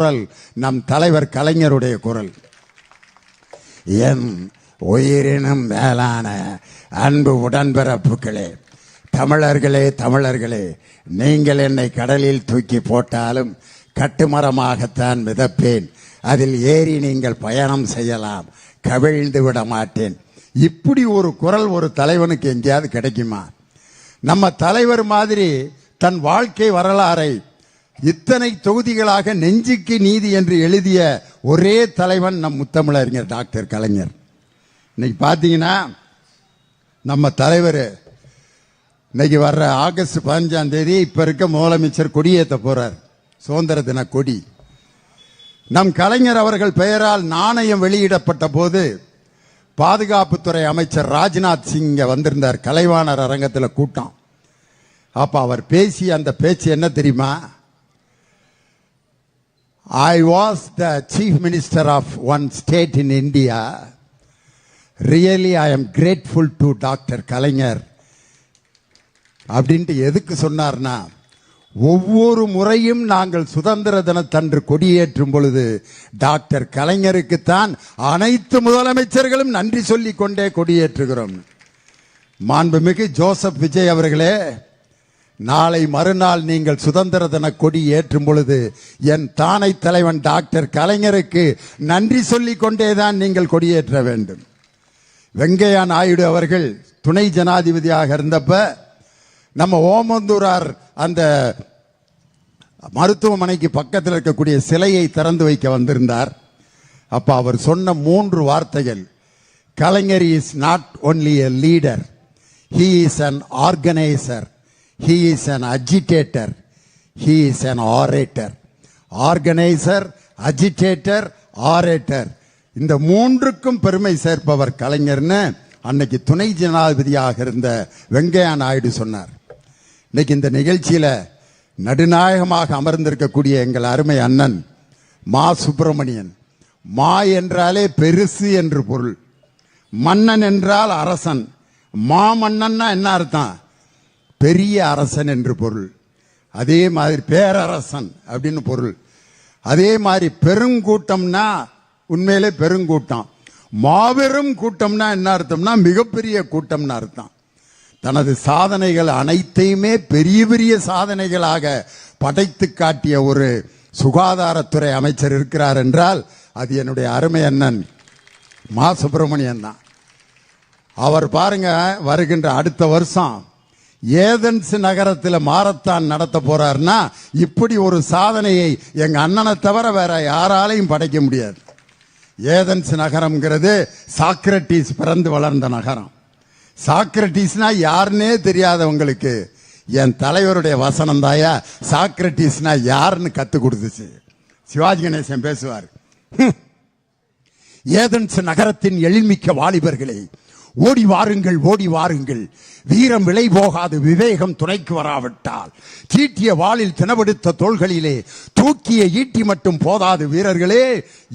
குரல் நம் தலைவர் கலைஞருடைய குரல். என் உயிரினும் மேலான அன்பு உடன்பிறப்புகளே, தமிழர்களே, நீங்கள் என்னை கடலில் தூக்கி போட்டாலும் கட்டுமரமாகத்தான் மிதப்பேன். அதில் ஏறி நீங்கள் பயணம் செய்யலாம், கவிழ்ந்து விட மாட்டேன். இப்படி ஒரு குரல் ஒரு தலைவனுக்கு எங்கேயாவது கிடைக்குமா? நம்ம தலைவர் மாதிரி தன் வாழ்க்கை வரலாறை இத்தனை தொகுதிகளாக நெஞ்சுக்கு நீதி என்று எழுதிய ஒரே தலைவன் நம் முத்தமிழறிஞர் டாக்டர் கலைஞர். இன்னைக்கு பார்த்தீங்கன்னா நம்ம தலைவர் இன்னைக்கு வர்ற ஆகஸ்ட் 15ஆம் தேதி இப்ப இருக்க முதலமைச்சர் கொடியேற்ற போறார், சுதந்திர தின கொடி. நம் கலைஞர் அவர்கள் பெயரால் நாணயம் வெளியிடப்பட்ட போது பாதுகாப்புத்துறை அமைச்சர் ராஜ்நாத் சிங் வந்திருந்தார். கலைவாணர் அரங்கத்தில் கூட்டம். அப்ப அவர் பேசிய அந்த பேச்சு என்ன தெரியுமா? I was the chief minister of one state in India. Really I am grateful to Dr. கலைஞர் அப்படின்ட்டு எதுக்கு சொன்னார்னா, ஒவ்வொரு முறையும் நாங்கள் சுதந்திர தினத்தன்று கொடியேற்றும் பொழுது டாக்டர் கலைஞருக்குத்தான் அனைத்து முதலமைச்சர்களும் நன்றி சொல்லிக் கொண்டே கொடியேற்றுகிறோம். மாண்புமிகு ஜோசப் விஜய் அவர்களே, நாளை மறுநாள் நீங்கள் சுதந்திர தின கொடி ஏற்றும் பொழுது என் தானை தலைவன் டாக்டர் கலைஞருக்கு நன்றி சொல்லிக் கொண்டேதான் நீங்கள் கொடியேற்ற வேண்டும். வெங்கையா நாயுடு அவர்கள் துணை ஜனாதிபதியாக இருந்தப்ப நம்ம ஓமந்தூரார் அந்த மருத்துவமனைக்கு பக்கத்தில் இருக்கக்கூடிய சிலையை திறந்து வைக்க வந்திருந்தார். அப்ப அவர் சொன்ன 3 வார்த்தைகள், Kalaignar is not only a leader, he is an organiser, he is an agitator, he is an orator. Organizer, agitator, orator. இந்த 3க்கும் பெருமை சேர்ப்பவர் கலைஞர்னு அன்னைக்கு துணை ஜனாதிபதியாக இருந்த வெங்கையா நாயுடு சொன்னார். இன்னைக்கு இந்த நிகழ்ச்சியில நடுநாயகமாக அமர்ந்திருக்கக்கூடிய எங்கள் அருமை அண்ணன் மா சுப்பிரமணியன். மா என்றாலே பெருசு என்று பொருள், மன்னன் என்றால் அரசன். மாமன்னன்னா என்ன அர்த்தம்? பெரிய அரசன் என்று பொருள். அதே மாதிரி பேரரசன் அப்படின்னு பொருள். அதே மாதிரி பெருங்கூட்டம்னா உண்மையிலே பெருங்கூட்டம். மாபெரும் கூட்டம்னா என்ன அர்த்தம்னா மிகப்பெரிய கூட்டம்னு அர்த்தம். தனது சாதனைகள் அனைத்தையுமே பெரிய பெரிய சாதனைகளாக படைத்து காட்டிய ஒரு சுகாதாரத்துறை அமைச்சர் இருக்கிறார் என்றால் அது என்னுடைய அருமை அண்ணன் மா சுப்பிரமணியன் தான். அவர் பாருங்க, வருகின்ற அடுத்த வருஷம் ஏதென்ஸ் நகரத்தில் மாரத்தான் நடத்த போறாருன்னா இப்படி ஒரு சாதனையை எங்க அண்ணனை தவிர வேற யாராலையும் படைக்க முடியாது. ஏதென்ஸ் நகரம்ங்கிறது சாக்ரட்டிஸ் பிறந்து வளர்ந்த நகரம். சாக்ரட்டிஸ்னா யாருன்னே தெரியாதவங்களுக்கு என் தலைவருடைய வசனம் தாயா சாக்ரட்டிஸ்னா யாருன்னு கத்து கொடுத்துச்சு. சிவாஜி கணேசன் பேசுவார், ஏதென்ஸ் நகரத்தின் எழில்மிக்க வாலிபர்களை ஓடி வாருங்கள், ஓடி வாருங்கள், வீரம் விலை போகாது விவேகம் துணைக்கு வராவிட்டால், தீட்டிய வாளில் தினவெடுத்த தோள்களிலே தூக்கிய ஈட்டி மட்டும் போதாது வீரர்களே,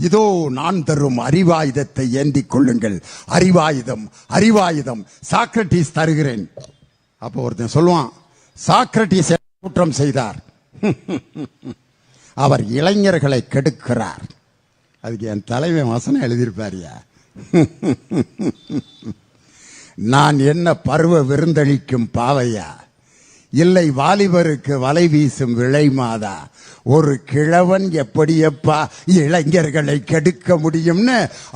இதோ நான் தரும் அறிவாயுதத்தை ஏந்திக் கொள்ளுங்கள். அறிவாயுதம், அறிவாயுதம் சாக்ரட்டிஸ் தருகிறேன். அப்போ ஒருத்தன் சொல்லுவான், சாக்ரட்டிஸ் குற்றம் செய்தார், அவர் இளைஞர்களை கெடுக்கிறார். அதுக்கு என் தலைவன் வசனம் எழுதியிருப்பாரியா, நான் என்ன பருவ விருந்தளிக்கும் பாவையா, இல்லை வாலிபருக்கு வலை வீசும் விளை மாதா, ஒரு கிழவன் எப்படியப்பா இளைஞர்களை கெடுக்க முடியும்னு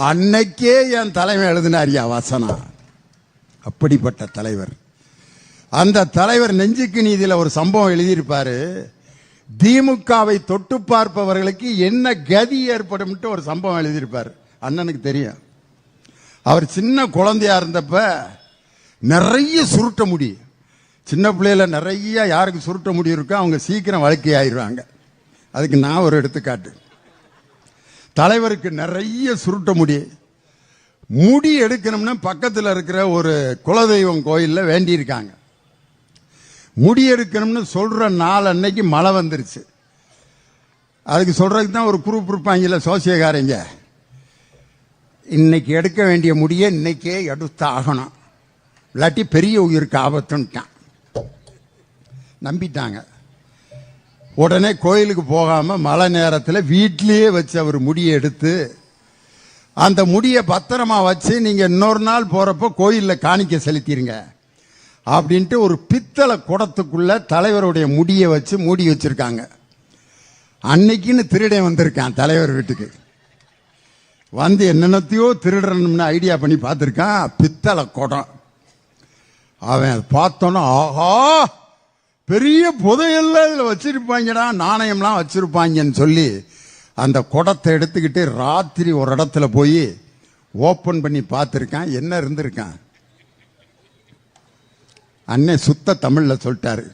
அன்னைக்கே என் தலைமை எழுதினாரியா வசனம். அப்படிப்பட்ட தலைவர். அந்த தலைவர் நெஞ்சுக்கு நீதியில ஒரு சம்பவம் எழுதியிருப்பாரு. திமுகவை தொட்டு பார்ப்பவர்களுக்கு என்ன கதி ஏற்படும் ஒரு சம்பவம் எழுதியிருப்பாரு. அண்ணனுக்கு தெரியும். அவர் சின்ன குழந்தையா இருந்தப்ப நிறைய சுருட்ட முடி, சின்ன பிள்ளையில நிறைய யாருக்கு சுருட்ட முடி இருக்கோ அவங்க சீக்கிரம் வழக்கை ஆயிடுவாங்க. அதுக்கு நான் ஒரு எடுத்துக்காட்டு. தலைவருக்கு நிறைய சுருட்ட முடி எடுக்கணும்னு பக்கத்தில் இருக்கிற ஒரு குலதெய்வம் கோயில்ல வேண்டி இருக்காங்க. முடி எடுக்கணும்னு சொல்ற நாள் அன்னைக்கு மழை வந்துருச்சு. அதுக்கு சொல்றதுக்கு தான் ஒரு குரூப் இருப்பாங்கல்ல சோசியக்காரங்க, இன்னைக்கு எடுக்க வேண்டிய முடிய இன்னைக்கே எடுத்து ஆகணும், இல்லாட்டி பெரிய உயிருக்கு ஆபத்துன்ட்டான். நம்பிட்டாங்க. உடனே கோயிலுக்கு போகாம மழை நேரத்தில் வீட்டிலேயே வச்சு அவர் முடியை எடுத்து அந்த முடியை பத்திரமா வச்சு நீங்க இன்னொரு நாள் போறப்ப கோயில்ல காணிக்க செலுத்திருங்க அப்படின்ட்டு ஒரு பித்தளை குடத்துக்குள்ள தலைவருடைய முடியை வச்சு மூடி வச்சிருக்காங்க. அன்னைக்குன்னு திருடன் வந்திருக்கான் தலைவர் வீட்டுக்கு. வந்து என்னென்னத்தையோ திருடணும்னு ஐடியா பண்ணி பார்த்துருக்கான். பித்தளை குடம். அவன் பார்த்தோன்னா ஆஹா பெரிய புதையெல்லாம் இதில் வச்சிருப்பாங்கடா, நாணயம்லாம் வச்சிருப்பாங்கன்னு சொல்லி அந்த குடத்தை எடுத்துக்கிட்டு ராத்திரி ஒரு இடத்துல போய் ஓப்பன் பண்ணி பார்த்துருக்கான். என்ன இருந்திருக்கான்? அன்னை சுத்த தமிழ்ல சொல்லிட்டாரு,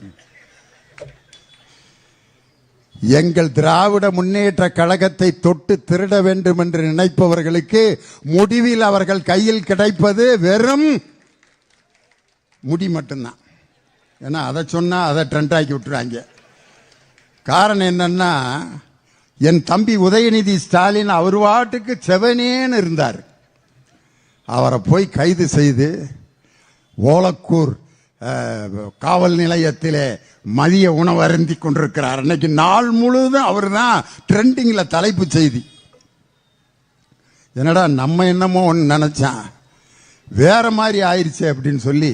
எங்கள் திராவிட முன்னேற்ற கழகத்தை தொட்டு திருட வேண்டும் என்று நினைப்பவர்களுக்கு முடிவில் அவர்கள் கையில் கிடைப்பது வெறும் முடி மட்டும்தான். ஏன்னா அதை சொன்னா அதை ட்ரெண்ட் ஆக்கி விட்டுறாங்க. காரணம் என்னன்னா, என் தம்பி உதயநிதி ஸ்டாலின் அவர் வாட்டுக்கு செவனேன்னு இருந்தார். அவரை போய் கைது செய்து ஓலக்கூர் காவல் நிலையத்திலே மதிய உணவு அருந்தி கொண்டிருக்கிறார். அன்னைக்கு நாள் முழுவதும் அவர் தான் ட்ரெண்டிங்ல தலைப்பு செய்தி. என்னடா நம்ம என்னமோ ஒன்று நினைச்சான், வேற மாதிரி ஆயிடுச்சு அப்படின்னு சொல்லி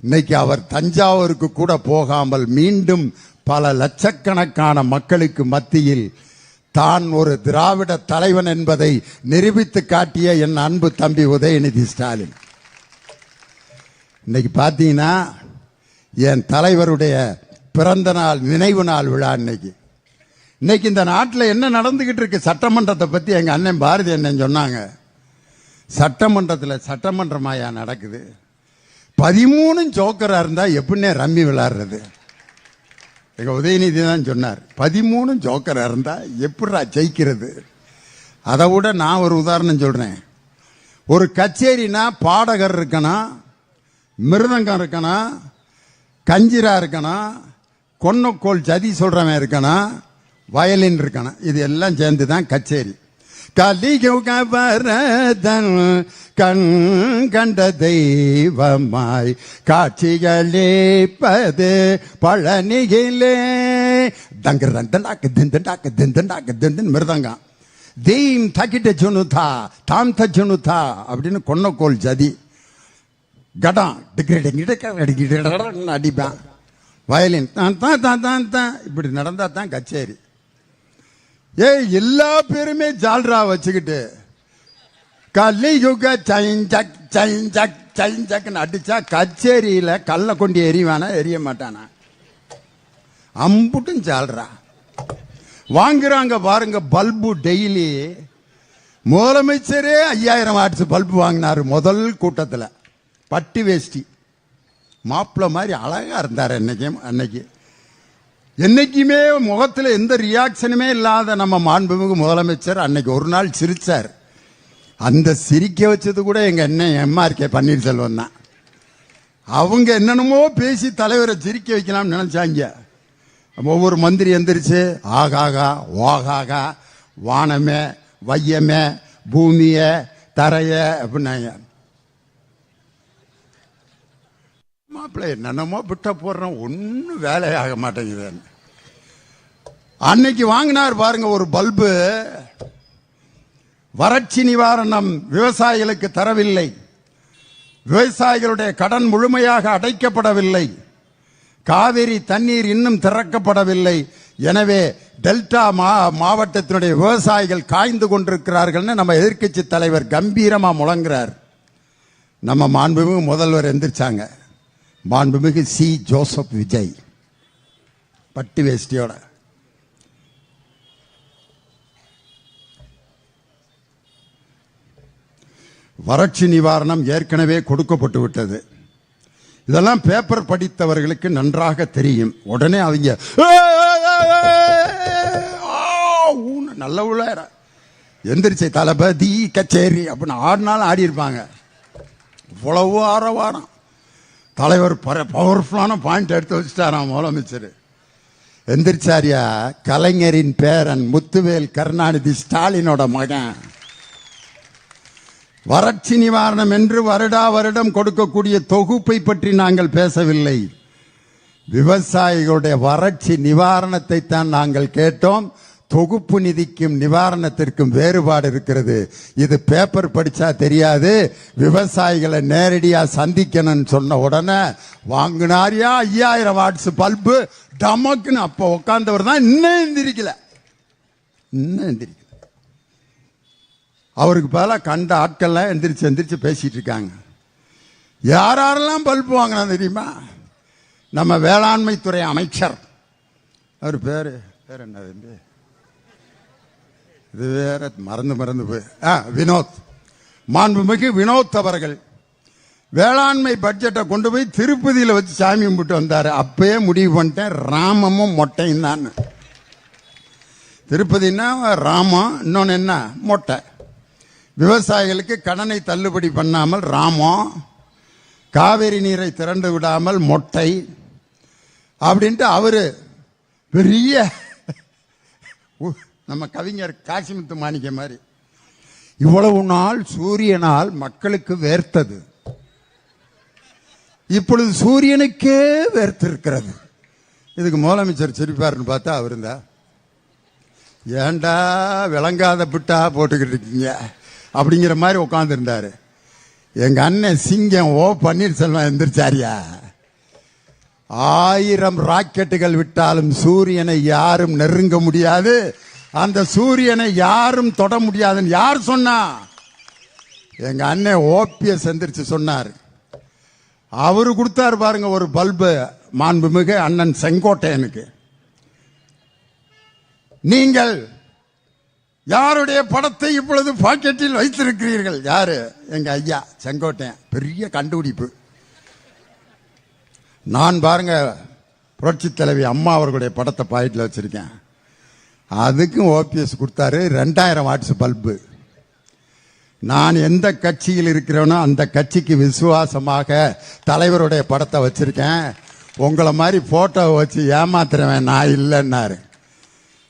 இன்னைக்கு அவர் தஞ்சாவூருக்கு கூட போகாமல் மீண்டும் பல லட்சக்கணக்கான மக்களுக்கு மத்தியில் தான் ஒரு திராவிட தலைவன் என்பதை நிரூபித்து காட்டிய என் அன்பு தம்பி உதயநிதி ஸ்டாலின். இன்னைக்கு பார்த்தீங்கன்னா என் தலைவருடைய பிறந்த நாள் நினைவு நாள் விழா. இன்னைக்கு இந்த நாட்டில் என்ன நடந்துகிட்டு இருக்கு, சட்டமன்றத்தை பத்தி எங்க அண்ணன் பாரதி அண்ணன் சொன்னாங்க. சட்டமன்றத்தில் சட்டமன்றமாயா நடக்குது? 13 ஜோக்கரா இருந்தா எப்படின்னே ரம்மி விளையாடுறது? எங்க உதயநிதி தான் சொன்னார், 13 ஜோக்கரா இருந்தா எப்படிடா ஜெயிக்கிறது? அதை விட நான் ஒரு உதாரணம் சொல்றேன். ஒரு கச்சேரினா பாடகர் இருக்கணும், மிருதங்கம் இருக்கணும், கஞ்சிரா இருக்கணும், கொன்னக்கோள் ஜதி சொல்றவன் இருக்கணும், வயலின் இருக்கணும். இது எல்லாம் சேர்ந்து தான் கச்சேரி. கலியுகவரதன் கண் கண்ட தெய்வமாய் காட்சிகளேப்பது பழனியிலே தங்கர் மிருதங்கம் தீம் தக்கிட்ட ஜுனுதா தாம் தஜுனுதா அப்படின்னு கொன்னக்கோள் ஜதி. கடம் அடிப்பான். வயலின் இப்படி நடந்தா தான் கச்சேரி. எல்லா பேருமே ஜால்ரா வச்சுக்கிட்டு கலியுக சைஞ்சக் சைஞ்சக் சைஞ்சக்னு அடிச்சா கச்சேரியில கல்ல கொண்டு எறிவானா எரிய மாட்டானா? அம்புட்டும் ஜால்ரா வாங்குறாங்க பாருங்க. பல்பு டெய்லி முதலமைச்சரே 5000 வாட்ஸ் பல்பு வாங்கினாரு முதல் கூட்டத்தில். பட்டு வேஷ்டி மாப்பிள்ள மாதிரி அழகா இருந்தார் அன்னைக்கு. என்னைக்குமே முகத்தில் எந்த ரியாக்ஷனுமே இல்லாத நம்ம மாண்புமிகு முதலமைச்சர் அன்னைக்கு ஒரு நாள் சிரிச்சார். அந்த சிரிக்க வச்சது கூட எங்க அண்ணன் எம்ஆர்கே பன்னீர்செல்வம் தான். அவங்க என்னென்னமோ பேசி தலைவரை சிரிக்க வைக்கலாம்னு நினைச்சாங்க. ஒவ்வொரு மந்திரி எந்திரிச்சு ஆகாகா ஓகாகா வானமே வையமே பூமிய தரைய அப்படின்னாங்க. மாப்பிள்ளை என்னென்னமோ விட்ட போடுறோம், ஒன்னும் வேலையாக மாட்டேங்குது. அன்னைக்கு வாங்கினார் பாருங்க ஒரு பல்பு. வறட்சி நிவாரணம் விவசாயிகளுக்கு தரவில்லை, விவசாயிகளுடைய கடன் முழுமையாக அடைக்கப்படவில்லை, காவிரி தண்ணீர் இன்னும் திறக்கப்படவில்லை, எனவே டெல்டா மாவட்டத்தினுடைய விவசாயிகள் காய்ந்து கொண்டிருக்கிறார்கள் நம்ம எதிர்க்கட்சி தலைவர் கம்பீரமா முழங்குறார். நம்ம மாண்புமிகு முதல்வர் எந்திரிச்சாங்க. மாண்புமிகு சி ஜோசப் விஜய் பட்டு வேஷ்டியோட வறட்சி நிவாரணம் ஏற்கனவே கொடுக்கப்பட்டு விட்டது. இதெல்லாம் பேப்பர் படித்தவர்களுக்கு நன்றாக தெரியும். உடனே அவங்க நல்ல உள்ள எந்திரிச்சை தளபதி கச்சேரி அப்படின்னு ஆடினாலும் ஆடி இருப்பாங்க. இவ்வளவு ஆரவாரம். தலைவர் பவர்ஃபுல்லான பாயிண்ட் எடுத்து வச்சுட்டாராம் முதலமைச்சர். எந்திரிச்சாரியா கலைஞரின் பேரன் முத்துவேல் கருணாநிதி ஸ்டாலினோட மகன். வறட்சி நிவாரணம் என்று வருடா வருடம் கொடுக்கக்கூடிய தொகுப்பை பற்றி நாங்கள் பேசவில்லை. விவசாயிகளுடைய வறட்சி நிவாரணத்தை தான் நாங்கள் கேட்டோம். தொகுப்பு நிதிக்கும் நிவாரணத்திற்கும் வேறுபாடு இருக்கிறது. இது பேப்பர் படிச்சா தெரியாது. விவசாயிகளை நேரடியா சந்திக்கணும்னு சொன்ன உடனே வாங்கினாரியா 5000 வாட்ஸ் பல்பு டமக்குன்னு அப்ப உட்கார்ந்தவர் தான் இன்னும் எந்திரிக்கல. அவருக்கு பதிலாக கண்ட ஆட்கள்லாம் எந்திரிச்சு பேசிட்டு இருக்காங்க. யாரெல்லாம் பல்பு வாங்கினா தெரியுமா? நம்ம வேளாண்மை துறை அமைச்சர், அவர் பேர் என்ன, இது வேற மறந்து போய் வினோத், மாண்புமிகு வினோத் அவர்கள் வேளாண்மை பட்ஜெட்டை கொண்டு போய் திருப்பதியில் வச்சு சாமி கும்பிட்டு வந்தாரு. அப்பயே முடிவு பண்ணிட்டேன், ராமமும் மொட்டையும் தான். திருப்பதினா ராமம், இன்னொன்னு என்ன மொட்டை. விவசாயிகளுக்கு கடனை தள்ளுபடி பண்ணாமல் ராமம், காவிரி நீரை திறந்து விடாமல் மொட்டை அப்படின்ட்டு அவரு பெரிய நம்ம கவிஞர் காசிமுத்து மாணிக்க மாதிரி. இவ்வளவு நாள் சூரியனால் மக்களுக்கு வேர்த்தது, இப்பொழுது சூரியனுக்கே வேர்த்திருக்கிறது. இதுக்கு முதலமைச்சர் சிரிப்பாருன்னு பார்த்தா அவர் இருந்தா, ஏண்டா விளங்காத பிட்டா போட்டுக்கிட்டு இருக்கீங்க அப்படிங்கிற மாதிரி உட்கார்ந்து இருந்தாரு. எங்க அண்ணன் சிங்கம் ஓ பன்னீர்செல்வம் எந்திரிச்சாரியா, 1000 ராக்கெட்டுகள் விட்டாலும் சூரியனை யாரும் நெருங்க முடியாது, அந்த சூரியனை யாரும் தொட முடியாதுன்னு யார் சொன்னா? எங்க அண்ணன் ஓபிஎஸ் எந்திரிச்சு சொன்னார். அவரு கொடுத்தாரு பாருங்க ஒரு பல்பு, மாண்புமிகு அண்ணன் செங்கோட்டையனுக்கு. நீங்கள் யாருடைய படத்தை இப்பொழுது பாக்கெட்டில் வைத்திருக்கிறீர்கள்? யாரு? எங்க ஐயா செங்கோட்டையன். பெரிய கண்டுபிடிப்பு. நான் பாருங்க புரட்சி தலைவி அம்மா அவர்களுடைய படத்தை பாக்கெட்டில் வச்சிருக்கேன். அதுக்கும் ஓபிஎஸ் கொடுத்தாரு 2000 வாட்ஸ் பல்பு. நான் எந்த கட்சியில் இருக்கிறேனோ அந்த கட்சிக்கு விசுவாசமாக தலைவருடைய படத்தை வச்சிருக்கேன். உங்களை மாதிரி போட்டோ வச்சு ஏமாத்துறவன் நான் இல்லைன்னாரு.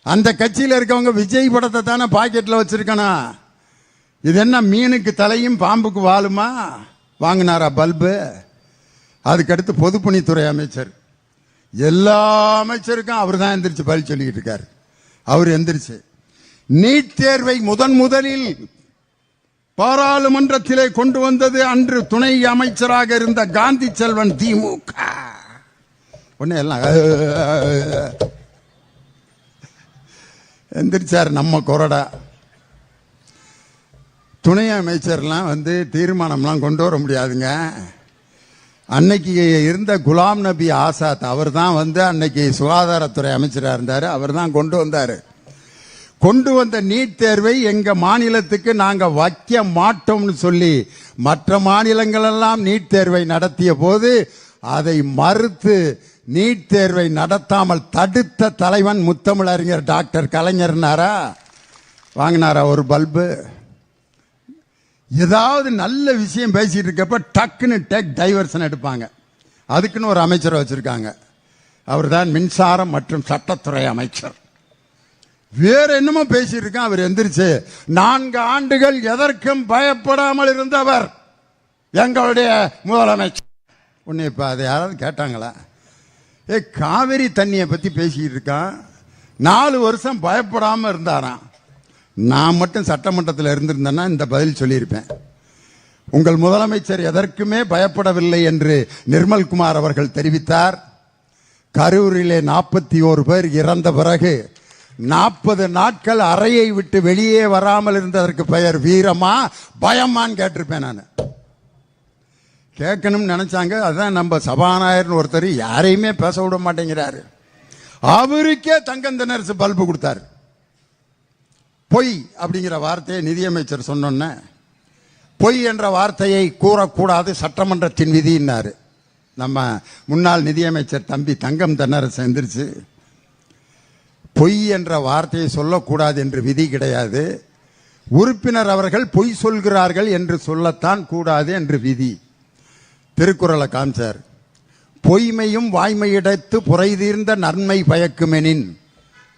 அந்த கட்சியில் இருக்கவங்க விஜய் படத்தை தானே பாக்கெட்டில் வச்சிருக்கணும். இது என்ன மீனுக்கு தலையும் பாம்புக்கு வாழுமா? வாங்கினாரா பல்பு? அதுக்கடுத்து பொதுப்பணித்துறை அமைச்சர், எல்லா அமைச்சருக்கும் அவர் தான் எந்திரிச்சு பதில் சொல்லிக்கிட்டு இருக்காரு. அவர் எந்திரிச்சு நீட் தேர்வை முதலில் பாராளுமன்றத்திலே கொண்டு வந்தது அன்று துணை அமைச்சராக இருந்த காந்தி செல்வன் திமுக. ஒண்ணு எல்லாம் எந்திரிச்சார். நம்ம கொறடா துணை அமைச்சர்லாம் தீர்மானம்லாம் கொண்டு வர முடியாதுங்க. அன்னைக்கு இருந்த குலாம் நபி ஆசாத் அவர் தான் அன்னைக்கு சுகாதாரத்துறை அமைச்சராக இருந்தார். அவர் தான் கொண்டு வந்தார். கொண்டு வந்த நீட் தேர்வை எங்க மாநிலத்துக்கு நாங்க வைக்க மாட்டோம்னு சொல்லி மற்ற மாநிலங்களெல்லாம் நீட் தேர்வை நடத்திய போது அதை மறுத்து நீட் தேர்வை நடத்தாமல் தடுத்த தலைவன் முத்தமிழறிஞர் டாக்டர் கலைஞர்னாரா? வாங்கினாரா ஒரு பல்பு? ஏதாவது நல்ல விஷயம் பேசிட்டு இருக்கப்ப டக்குன்னு டெக் டைவர்ஷன் எடுப்பாங்க. அதுக்குன்னு ஒரு அமைச்சரை வச்சிருக்காங்க. அவர் தான் மின்சாரம் மற்றும் சட்டத்துறை அமைச்சர். வேற என்னமோ பேசிட்டு இருக்கான். அவர் எந்திரிச்சு 4 ஆண்டுகள் எதற்கும் பயப்படாமல் இருந்தவர் எங்களுடைய முதலமைச்சர். உன்னை இப்ப அதை யாராவது கேட்டாங்களா? காவிரி தண்ணியை பத்தி பேசிட்டு இருக்கான். 4 வருஷம் பயப்படாம இருந்தாராம். நான் மட்டும் சட்டமன்றத்தில் இருந்திருந்தேன்னா இந்த பதில் சொல்லியிருப்பேன். உங்கள் முதலமைச்சர் எதற்குமே பயப்படவில்லை என்று நிர்மல்குமார் அவர்கள் தெரிவித்தார். கரூரிலே 41 பேர் இறந்த பிறகு 40 நாட்கள் அறையை விட்டு வெளியே வராமல் இருந்ததற்கு பெயர் வீரமா பயமான்னு கேட்டிருப்பேன். நான் கேட்கணும்னு நினைச்சாங்க. அதான் நம்ம சபாநாயகர் ஒருத்தர் யாரையுமே பேச விட மாட்டேங்கிறாரு. அவருக்கே தங்கம் திணறி பல்பு கொடுத்தாரு. பொய் அப்படிங்கிற வார்த்தையை நிதியமைச்சர் சொன்னோன்னே, பொய் என்ற வார்த்தையை கூறக்கூடாது சட்டமன்றத்தின் விதினாரு. நம்ம முன்னாள் நிதியமைச்சர் தம்பி தங்கம் தென்னரசு எந்திரிச்சு, பொய் என்ற வார்த்தையை சொல்லக்கூடாது என்று விதி கிடையாது, உறுப்பினர் அவர்கள் பொய் சொல்கிறார்கள் என்று சொல்லத்தான் கூடாது என்று விதி. திருக்குறளை காமிச்சார். பொய்மையும் வாய்மையிடத்து புரை தீர்ந்த நன்மை பயக்குமெனின்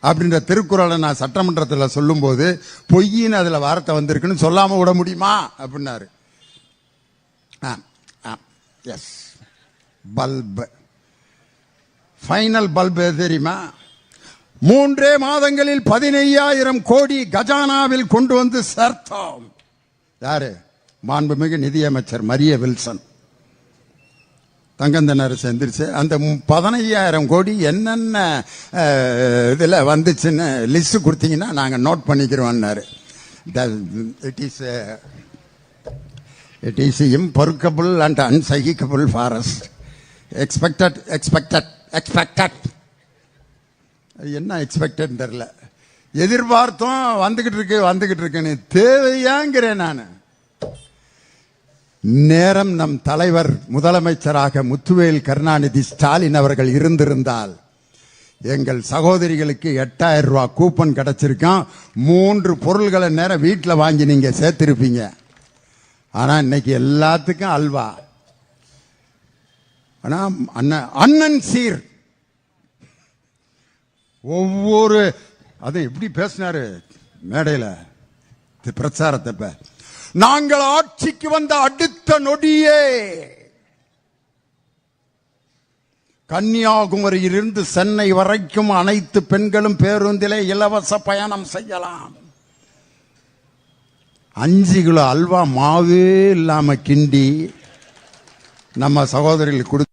அப்படின்ற திருக்குறளை நான் சட்டமன்றத்தில் சொல்லும் போது பொய்யின்னு அதுல வார்த்தை வந்திருக்குன்னு சொல்லாம விட முடியுமா அப்படின்னாரு. எஸ் பல்பு ஃபைனல் பல்பு தெரியுமா? 3 மாதங்களில் 15,000 கோடி கஜானாவில் கொண்டு வந்து சேர்த்தோம். யாரு? மாண்புமிகு நிதியமைச்சர் மரிய வில்சன். தங்கந்தனர் செந்திருச்சு. அந்த 15,000 கோடி என்னென்ன இதில் வந்துச்சுன்னு லிஸ்ட் கொடுத்தீங்கன்னா நாங்கள் நோட் பண்ணிக்கிறோம்னாரு. இட் இஸ் இம்பொறுக்கபிள் அண்ட் அன்சகிக்கபிள் ஃபாரஸ்ட். எக்ஸ்பெக்டட் என்ன எக்ஸ்பெக்டட் தெரியல. எதிர்பார்த்தோம், வந்துகிட்டு இருக்குன்னு தேவையாங்கிறேன் நான். நேரம் நம் தலைவர் முதலமைச்சராக முத்துவேல் கருணாநிதி ஸ்டாலின் அவர்கள் இருந்திருந்தால் எங்கள் சகோதரிகளுக்கு 8,000 ரூபாய் கூப்பன் கிடைச்சிருக்கான். 3 பொருள்களை நேரம் வீட்டில் வாங்கி நீங்க சேர்த்திருப்பீங்க. ஆனா இன்னைக்கு எல்லாத்துக்கும் அல்வா. ஆனா அண்ணன் சீர் ஒவ்வொரு அது எப்படி பேசினாரு மேடையில பிரச்சாரத்தை. நாங்கள் ஆட்சிக்கு வந்த அடுத்த நொடியே கன்னியாகுமரியிலிருந்து சென்னை வரைக்கும் அனைத்து பெண்களும் பேருந்திலே இலவச பயணம் செய்யலாம். 5 கிலோ அல்வா மாவே இல்லாம கிண்டி நம்ம சகோதரிகள் கொடு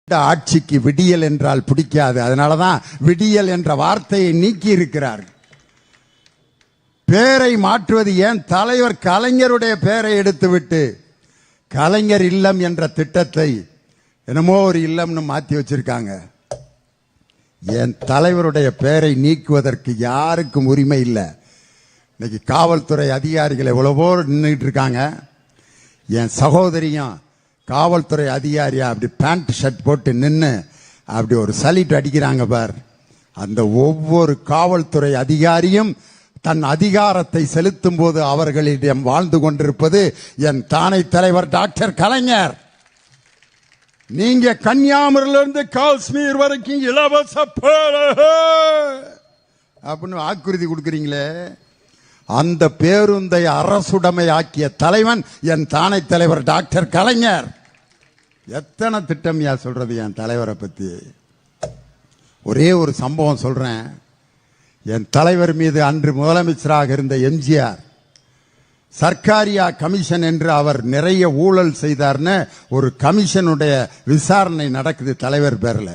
ஆட்சிக்கு விடியல் என்றால் பிடிக்காது. அதனாலதான் விடியல் என்ற வார்த்தையை நீக்கி இருக்கிறார். பேரை மாற்றுவது ஏன்? தலைவர் கலைஞருடைய பெயரை எடுத்துவிட்டு கலைஞர் இல்லம் என்ற திட்டத்தை என்னமோ ஒரு இல்லம்னு மாத்தி வச்சிருக்காங்க. என் தலைவருடைய பெயரை நீக்குவதற்கு யாருக்கும் உரிமை இல்லை. இன்னைக்கு காவல்துறை அதிகாரிகள் எவ்வளவோ நின்றுட்டு இருக்காங்க. என் சகோதரியும் காவல்துறை அதிகாரியா அப்படி பேண்ட் ஷர்ட் போட்டு நின்று அப்படி ஒரு சலிட்டு அடிக்கிறாங்க பார். அந்த ஒவ்வொரு காவல்துறை அதிகாரியும் தன் அதிகாரத்தை செலுத்தும் போது அவர்களிடம் வாழ்ந்து கொண்டிருப்பது என் தானை தலைவர் டாக்டர் கலைஞர். நீங்க கன்னியாகுமரியிலிருந்து காஷ்மீர் வரைக்கும் இலவச அப்படின்னு வாக்குறுதி கொடுக்குறீங்களே, அந்த பேருந்தை அரசுடைமை ஆக்கிய தலைவன் என் தானை தலைவர் டாக்டர் கலைஞர். எத்தனை திட்டம் யா சொல்றது என் தலைவரை பத்தி. ஒரே ஒரு சம்பவம் சொல்றேன். என் தலைவர் மீது அன்று முதலமைச்சராக இருந்த எம்ஜிஆர் சர்க்காரியா கமிஷன் என்று அவர் நிறைய ஊழல் செய்தார்னு ஒரு கமிஷனுடைய விசாரணை நடக்குது தலைவர் பேர்ல.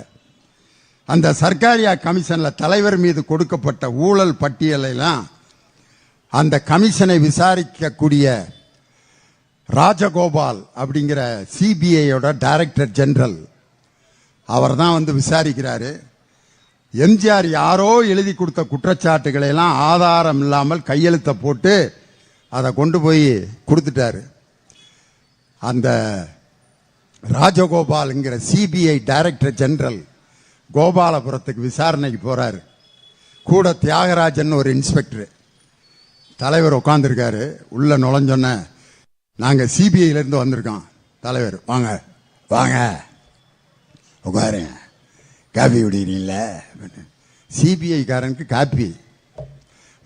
அந்த சர்க்காரியா கமிஷன்ல தலைவர் மீது கொடுக்கப்பட்ட ஊழல் பட்டியலெல்லாம் அந்த கமிஷனை விசாரிக்கக்கூடிய ராஜகோபால் அப்படிங்கிற சிபிஐயோட டைரக்டர் ஜெனரல் அவர் தான் வந்து விசாரிக்கிறாரு. எம்ஜிஆர் யாரோ எழுதி கொடுத்த குற்றச்சாட்டுகளை எல்லாம் ஆதாரம் இல்லாமல் கையெழுத்த போட்டு அதை கொண்டு போய் கொடுத்துட்டாரு. அந்த ராஜகோபால்ங்கிற சிபிஐ டைரக்டர் ஜெனரல் கோபாலபுரத்துக்கு விசாரணைக்கு போறாரு. கூட தியாகராஜன் ஒரு இன்ஸ்பெக்டர். தலைவர் உட்கார்ந்துருக்காரு. உள்ள நுழைஞ்சொன்ன நாங்க சிபிஐல இருந்து வந்திருக்கோம். தலைவர் வாங்க வாங்க உட்காரு, காபி குடிக்கிறீங்கள? சிபிஐ காரனுக்கு காப்பி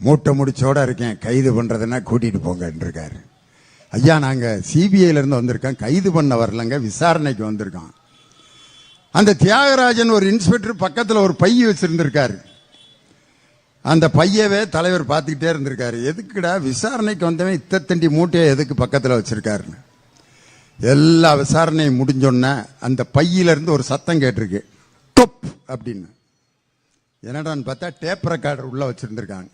மூட்டை முடிச்சோட இருக்கேன், கைது பண்றதுன்னா கூட்டிட்டு போங்கன்னு இருக்காரு. ஐயா நாங்க சிபிஐல இருந்து வந்திருக்கோம், கைது பண்ண வரலங்க, விசாரணைக்கு வந்திருக்கோம். அந்த தியாகராஜன் ஒரு இன்ஸ்பெக்டர் பக்கத்துல ஒரு பை வச்சிருந்திருக்காரு. அந்த பையவே தலைவர் பார்த்துக்கிட்டே இருந்திருக்காரு. எதுக்குடா விசாரணைக்கு வந்தவன் இத்தண்டி மூட்டையை எதுக்கு பக்கத்தில் வச்சிருக்காருன்னு. எல்லா விசாரணையும் முடிஞ்சோன்ன அந்த பையிலிருந்து ஒரு சத்தம் கேட்டிருக்கு, டொப் அப்படின்னு. என்னடான்னு பார்த்தா டேப் ரெக்கார்டர் உள்ள வச்சிருந்திருக்காங்க.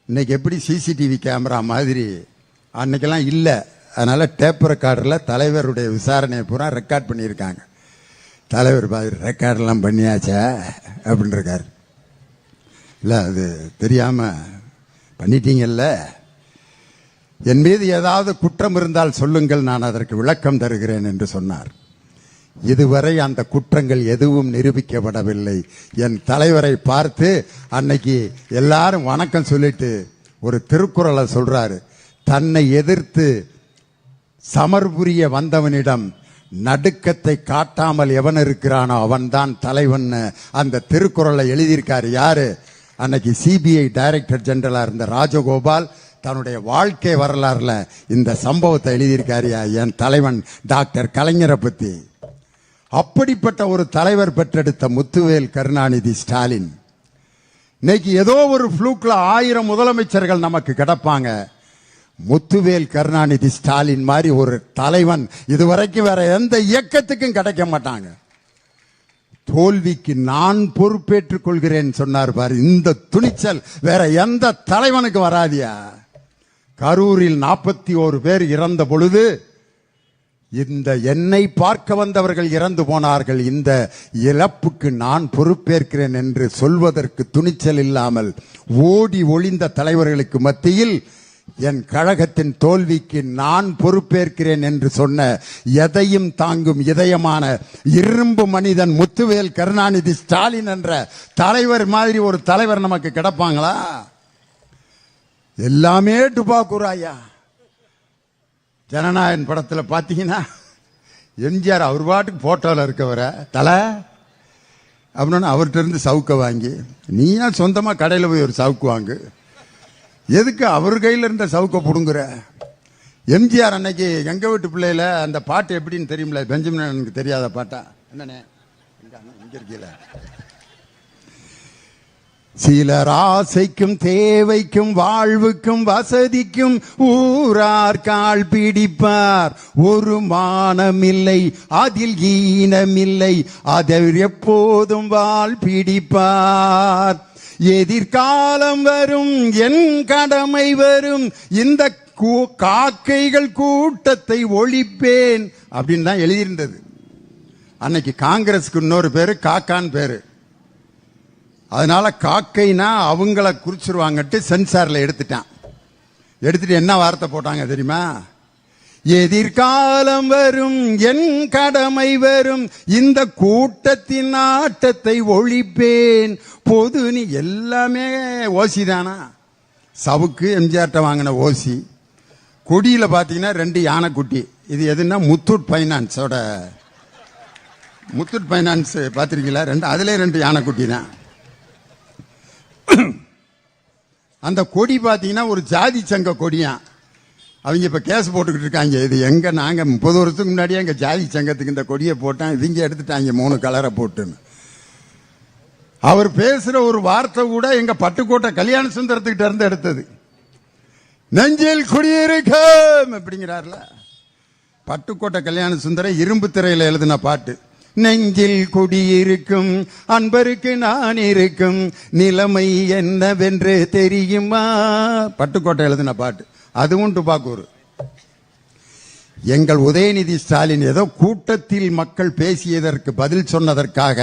இன்னைக்கு எப்படி சிசிடிவி கேமரா மாதிரி அன்னைக்கெல்லாம் இல்லை. அதனால டேப் ரெக்கார்டரில் தலைவருடைய விசாரணையை பூரா ரெக்கார்ட் பண்ணியிருக்காங்க. தலைவர் ரெக்கார்டெல்லாம் பண்ணியாச்சா அப்படின்னு இருக்காரு. இல்லை அது தெரியாம பண்ணிட்டீங்கல்ல, என் மீது ஏதாவது குற்றம் இருந்தால் சொல்லுங்கள், நான் அதற்கு விளக்கம் தருகிறேன் என்று சொன்னார். இதுவரை அந்த குற்றங்கள் எதுவும் நிரூபிக்கப்படவில்லை. என் தலைவரை பார்த்து அன்னைக்கு எல்லாரும் வணக்கம் சொல்லிட்டு ஒரு திருக்குறளை சொல்றாரு. தன்னை எதிர்த்து சமர் புரிய வந்தவனிடம் நடுக்கத்தை காட்டாமல் எவன் இருக்கிறானோ அவன்தான் தலைவன். அந்த திருக்குறளை எழுதியிருக்காரு யாரு? அன்னைக்கு சிபிஐ டைரக்டர் ஜெனரலா இருந்த ராஜகோபால் தன்னுடைய வாழ்க்கை வரலாறுல இந்த சம்பவத்தை எழுதியிருக்காரு. என் தலைவன் டாக்டர் கலைஞரை பத்தி. அப்படிப்பட்ட ஒரு தலைவர் பெற்றெடுத்த முத்துவேல் கருணாநிதி ஸ்டாலின் இன்னைக்கு ஏதோ ஒரு ஃப்ளூக்ல 1000 முதலமைச்சர்கள் நமக்கு கிடப்பாங்க. முத்துவேல் கருணாநிதி ஸ்டாலின் மாதிரி ஒரு தலைவன் இதுவரைக்கும் வேற எந்த இயக்கத்துக்கும் கிடைக்க மாட்டாங்க. தோல்விக்கு நான் பொறுப்பேற்றுக் கொள்கிறேன் சொன்னார் பாரு. இந்த துணிச்சல் வேற எந்த தலைவனுக்கு வராதியா? கரூரில் 41 பேர் இறந்த பொழுது இந்த என்னை பார்க்க வந்தவர்கள் இறந்து போனார்கள், இந்த இழப்புக்கு நான் பொறுப்பேற்கிறேன் என்று சொல்வதற்கு துணிச்சல் இல்லாமல் ஓடி ஒளிந்த தலைவர்களுக்கு மத்தியில் என் கழகத்தின் தோல்விக்கு நான் பொறுப்பேற்கிறேன் என்று சொன்ன எதையும் தாங்கும் இதயமான இரும்பு மனிதன் முத்துவேல் கருணாநிதி ஸ்டாலின் என்ற தலைவர் மாதிரி ஒரு தலைவர் நமக்கு கிடப்பாங்களா? எல்லாமே டுபாக்கூராயா. ஜனநாயகன் படத்துல பாத்தீங்கன்னா எம்ஜிஆர் அவர் பாட்டுக்கு போட்டோல இருக்கவரை தலை அப்படின்னு அவர்கிட்ட இருந்து சவுக்க வாங்கி, நீயா சொந்தமா கடையில் போய் ஒரு சவுக்கு வாங்கு, எதுக்கு அவர் கையில இருந்த சவுக்க புடுங்குற? எம்ஜிஆர் அன்னைக்கு எங்க வீட்டு பிள்ளையில அந்த பாட்டு எப்படின்னு தெரியுமில்ல, பெஞ்சமின் எனக்கு தெரியாத பாட்டா என்னண்ணே இங்க இருக்கீல. சிலர் ஆசைக்கும் தேவைக்கும் வாழ்வுக்கும் வசதிக்கும் ஊரார் கால் பிடிப்பார், ஒரு மானமில்லை அதில் ஈனமில்லை அவர் எப்போதும் வாள் பிடிப்பார். எதிர்காலம் வரும் என் கடமை வரும் இந்த காக்கைகள் கூட்டத்தை ஒழிப்பேன் அப்படின்னு தான் எழுதியிருந்தது. அன்னைக்கு காங்கிரஸுக்கு இன்னொரு பேரு காக்கான் பேரு. அதனால காக்கைனா அவங்கள குறிச்சிருவாங்கட்டு சென்சார்ல எடுத்துட்டு என்ன வார்த்தை போட்டாங்க தெரியுமா? எதிர்காலம் வரும் என் கடமை வரும் இந்த கூட்டத்தின் ஆட்டத்தை ஒழிப்பேன். பொது நீ எல்லாமே ஓசி தானா? சவுக்கு எம்ஜிஆர்ட்ட வாங்கின ஓசி. கொடியில பாத்தீங்கன்னா 2 யானைக்குட்டி. இது எதுன்னா முத்தூட் பைனான்ஸோட, முத்தூட் பைனான்ஸ் பாத்திருக்கீங்களா? அதுல 2 யானைக்குட்டி தான். அந்த கொடி பாத்தீங்கன்னா ஒரு ஜாதி சங்க கொடியா. அவங்க இப்ப கேஸ் போட்டுக்கிட்டு இருக்காங்க. இது எங்க நாங்க 30 வருஷத்துக்கு முன்னாடியே எங்க ஜாதி சங்கத்துக்கு இந்த கொடியை போட்டான், இவங்க எடுத்துட்டாங்க 3 கலரை போட்டுன்னு. அவர் பேசுற ஒரு வார்த்தை கூட எங்க பட்டுக்கோட்டை கல்யாண சுந்தரத்துக்கிட்ட இருந்து எடுத்தது. நெஞ்சில் குடியிருக்கும் அப்படிங்கிறார்ல பட்டுக்கோட்டை கல்யாண சுந்தரம், இரும்பு திரையில எழுதின பாட்டு. நெஞ்சில் குடியிருக்கும் அன்பருக்கு நான் இருக்கும் நிலைமை என்னவென்று தெரியுமா, பட்டுக்கோட்டை எழுதின பாட்டு. அதுவும் டுபாக்கூர். எங்கள் உதயநிதி ஸ்டாலின் ஏதோ கூட்டத்தில் மக்கள் பேசியதற்கு பதில் சொன்னதற்காக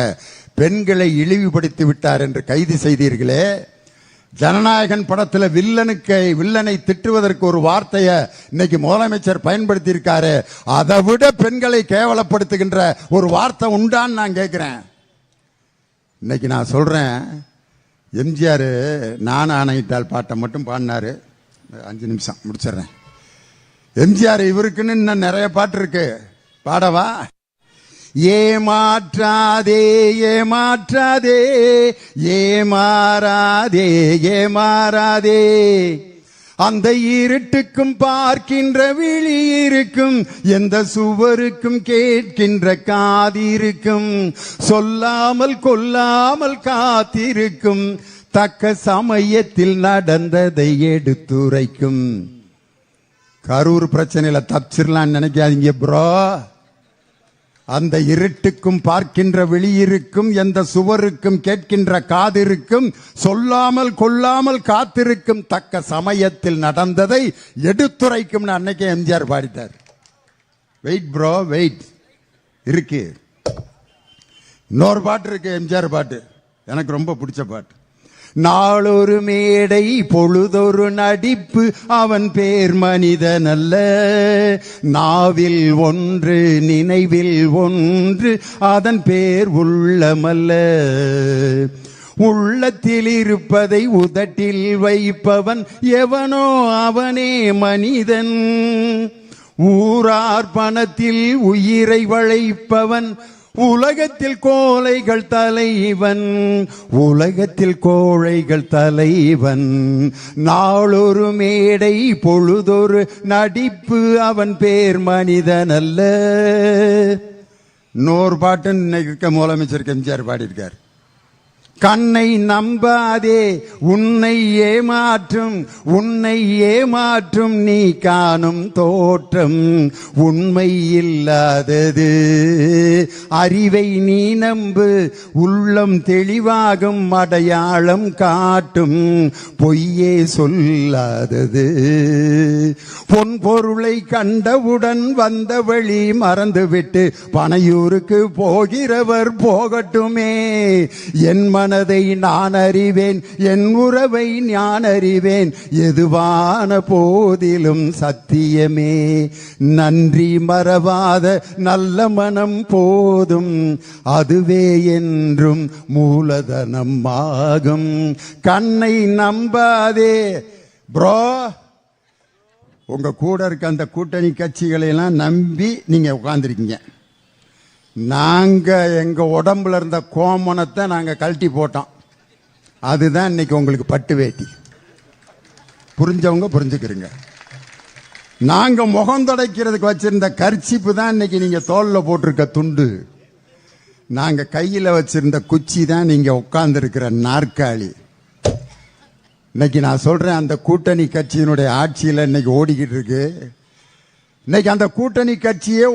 பெண்களை இழிவுபடுத்தி விட்டார் என்று கைது செய்தீர்களே. ஜனநாயகன் படத்துல வில்லனை திட்டுவதற்கு ஒரு வார்த்தையை இன்னைக்கு முதலமைச்சர் பயன்படுத்தி இருக்காரு. அதை விட பெண்களை கேவலப்படுத்துகின்ற ஒரு வார்த்தை உண்டான்னு நான் கேட்கிறேன். இன்னைக்கு நான் சொல்றேன், எம்ஜிஆர் நான் ஆணையிட்டால் பாட்டை மட்டும் பாடினாரு. 5 நிமிஷம் முடிச்சிடுறேன். எம்ஜிஆர் இவருக்குன்னு இன்னும் நிறைய பாட்டு இருக்கு, பாடவா? ஏமாற்றாதே ஏமாற்றாதே ஏமாறாதே ஏமாறாதே, அந்த இருட்டுக்கும் பார்க்கின்ற விழி இருக்கும், எந்த சுவருக்கும் கேட்கின்ற காதிருக்கும், சொல்லாமல் கொல்லாமல் காத்திருக்கும், தக்க சமயத்தில் நடந்ததை எடுத்துரைக்கும். கரூர் பிரச்சனையில தப்பிச்சிடலாம் நினைக்காதீங்க ப்ரோ. அந்த இருட்டுக்கும் பார்க்கின்ற வெளியிருக்கும், எந்த சுவருக்கும் கேட்கின்ற காதிருக்கும், சொல்லாமல் கொல்லாமல் காத்திருக்கும், தக்க சமயத்தில் நடந்ததை எடுத்துரைக்கும். அன்னைக்கே எம்ஜிஆர் பாடிட்டார். வெயிட் ப்ரோ வெயிட் இருக்கு. இன்னொரு பாட்டு இருக்கு, எம்ஜிஆர் பாட்டு, எனக்கு ரொம்ப பிடிச்ச பாட்டு. நாளொரு மேடை பொழுதொரு நடிப்பு, அவன் பேர் மனிதன் அல்ல, நாவில் ஒன்று நினைவில் ஒன்று, அதன் பேர் உள்ளமல்ல, உள்ளத்தில் இருப்பதை உதட்டில் வைப்பவன் எவனோ அவனே மனிதன், ஊரார் பணத்தில் உயிரை வளைப்பவன் உலகத்தில் கோழைகள் தலைவன், உலகத்தில் கோழைகள் தலைவன். நாளொரு மேடை பொழுதொரு நடிப்பு, அவன் பேர் மனிதன் அல்ல. இன்னொரு பாட்டு இன்னைக்கு முதலமைச்சர் எம்ஜிஆர் பாடியிருக்கார். கண்ணை நம்பாதே உன்னை ஏமாற்றும், உன்னை ஏமாற்றும் நீ காணும் தோற்றம் உண்மை இல்லாதது. அறிவை நீ நம்பு, உள்ளம் தெளிவாகும், அடையாளம் காட்டும் பொய்யே சொல்லாதது. பொன் பொருளை கண்டவுடன் வந்த வழி மறந்துவிட்டு பனையூருக்கு போகிறவர் போகட்டுமே. என் மனதை நான் அறிவேன், என் உறவை நான் அறிவேன், எதுவான போதிலும் சத்தியமே. நன்றி மறவாத நல்ல மனம் போதும், அதுவே என்றும் மூலதனம் ஆகும். கண்ணை நம்பாதே. ப்ரோ, உங்க கூட இருக்க அந்த கூட்டணி கட்சிகளை எல்லாம் நம்பி நீங்க உட்கார்ந்துருக்கீங்க. நாங்க எங்க உடம்புல இருந்த கோமணத்தை நாங்க கழட்டி போட்டோம். அதுதான் இன்னைக்கு உங்களுக்கு பட்டு வேட்டி. புரிஞ்சவங்க புரிஞ்சுக்கிறீங்க. நாங்க முகம் துடைக்கிறதுக்கு வச்சிருந்த கர்ச்சிப்பு தான் இன்னைக்கு நீங்க தோல்ல போட்டிருக்க துண்டு. நாங்க கையில வச்சிருந்த குச்சி தான் நீங்க உட்கார்ந்து இருக்கிற நாற்காலி. இன்னைக்கு நான் சொல்றேன், அந்த கூட்டணி கட்சியினுடைய ஆட்சியில இன்னைக்கு ஓடிக்கிட்டு இருக்கு. இன்னைக்கு அந்த கூட்டணி கட்சியே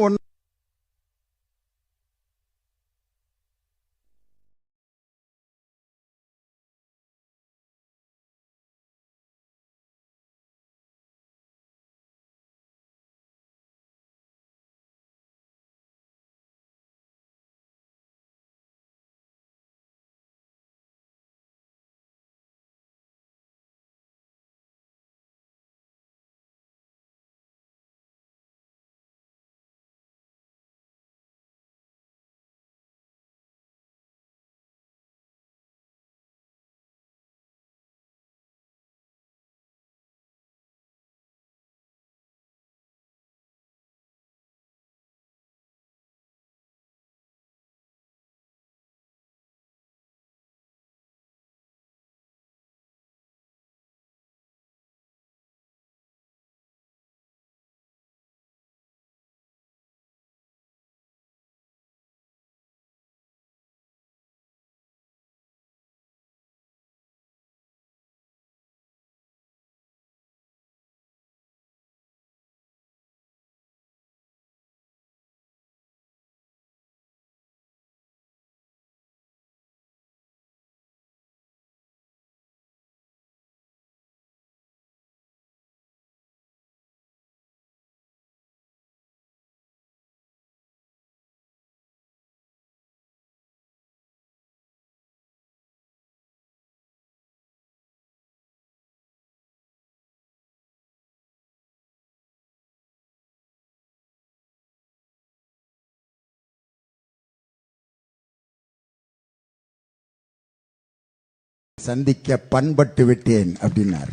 சந்திக்க பண்பட்டு விட்டேன் அப்படின்னார்.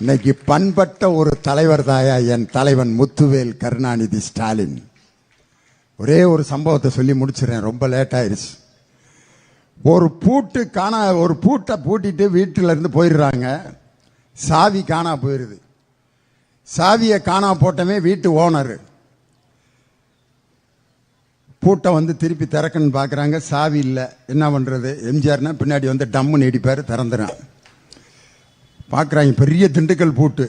இன்னைக்கு பண்பட்ட ஒரு தலைவர் தாயா என் தலைவன் முத்துவேல் கருணாநிதி ஸ்டாலின். ஒரே ஒரு சம்பவத்தை சொல்லி முடிச்சிடறேன், ரொம்ப லேட் ஆயிருச்சு. ஒரு பூட்டை பூட்டிட்டு வீட்டில இருந்து போயிடுறாங்க. சாவி காணா போயிருது. சாவியை காணா போட்டமே வீட்டு ஓனர். பூட்டை வந்து திருப்பி திறக்கன்னு பார்க்குறாங்க, சாவி இல்லை. என்ன பண்ணுறது? எம்ஜிஆர்னா பின்னாடி வந்து டம்முன்னு இடிப்பார், திறந்துறான். பார்க்குறாங்க, பெரிய திண்டுக்கல் பூட்டு,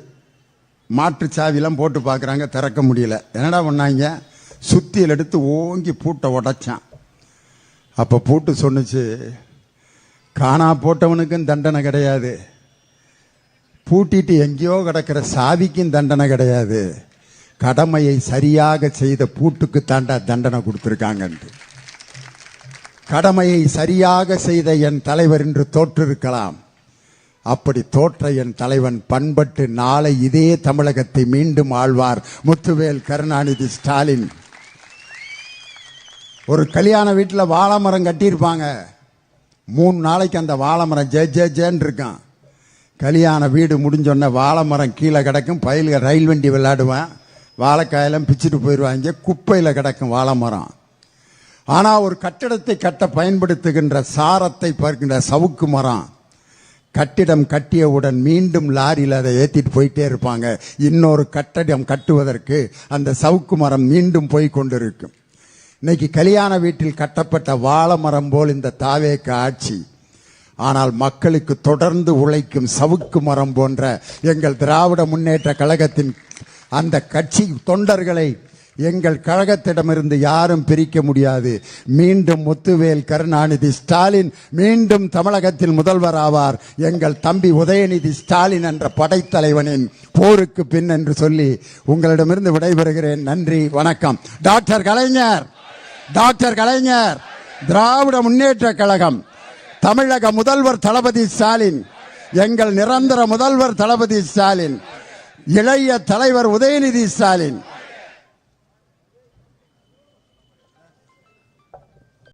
மாற்று சாவிலாம் போட்டு பார்க்குறாங்க, திறக்க முடியல. என்னடா பண்ணாங்க? சுத்தியில் எடுத்து ஓங்கி பூட்டை உடைச்சான். அப்போ பூட்டு சொன்னுச்சு, காணா போட்டவனுக்கும் தண்டனை கிடையாது, பூட்டிட்டு எங்கேயோ கிடக்கிற சாவிக்கும் தண்டனை கிடையாது, கடமையை சரியாக செய்த பூட்டுக்கு தாண்டா தண்டனை கொடுத்திருக்காங்க. கடமையை சரியாக செய்த என் தலைவர் என்று தோற்றிருக்கலாம். அப்படி தோற்ற என் தலைவன் பண்பட்டு நாளை இதே தமிழகத்தை மீண்டும் ஆழ்வார் முத்துவேல் கருணாநிதி ஸ்டாலின். ஒரு கல்யாண வீட்டில் வாழை மரம் கட்டியிருப்பாங்க. 3 நாளைக்கு அந்த வாழை மரம் ஜேன்னு இருக்கான். கல்யாண வீடு முடிஞ்சோடனே வாழை மரம் கீழே கிடக்கும். ரயில் வண்டி விளையாடுவேன், வாழைக்காயெல்லாம் பிச்சுட்டு போயிடுவாங்க, குப்பையில் கிடக்கும் வாழை மரம். ஆனால் ஒரு கட்டிடத்தை கட்ட பயன்படுத்துகின்ற சாரத்தை பார்க்கின்ற சவுக்கு மரம், கட்டிடம் கட்டியவுடன் மீண்டும் லாரியில் அதை ஏற்றிட்டு போயிட்டே இருப்பாங்க. இன்னொரு கட்டிடம் கட்டுவதற்கு அந்த சவுக்கு மரம் மீண்டும் போய் கொண்டிருக்கும். இன்னைக்கு கல்யாண வீட்டில் கட்டப்பட்ட வாழை மரம் போல் இந்த தாவேக ஆட்சி. ஆனால் மக்களுக்கு தொடர்ந்து உழைக்கும் சவுக்கு மரம் போன்ற எங்கள் திராவிட முன்னேற்ற கழகத்தின் அந்த கட்சி தொண்டர்களை எங்கள் கழகத்திடமிருந்து யாரும் பிரிக்க முடியாது. மீண்டும் முத்துவேல் கருணாநிதி ஸ்டாலின் மீண்டும் தமிழகத்தில் முதல்வர் ஆவார். எங்கள் தம்பி உதயநிதி ஸ்டாலின் என்ற படைத்தலைவனின் போருக்கு பின் என்று சொல்லி உங்களிடமிருந்து விடைபெறுகிறேன். நன்றி, வணக்கம். டாக்டர் கலைஞர், டாக்டர் கலைஞர், திராவிட முன்னேற்ற கழகம், தமிழக முதல்வர் தளபதி ஸ்டாலின், எங்கள் நிரந்தர முதல்வர் தளபதி ஸ்டாலின், இளைய தலைவர் உதயநிதி ஸ்டாலின்.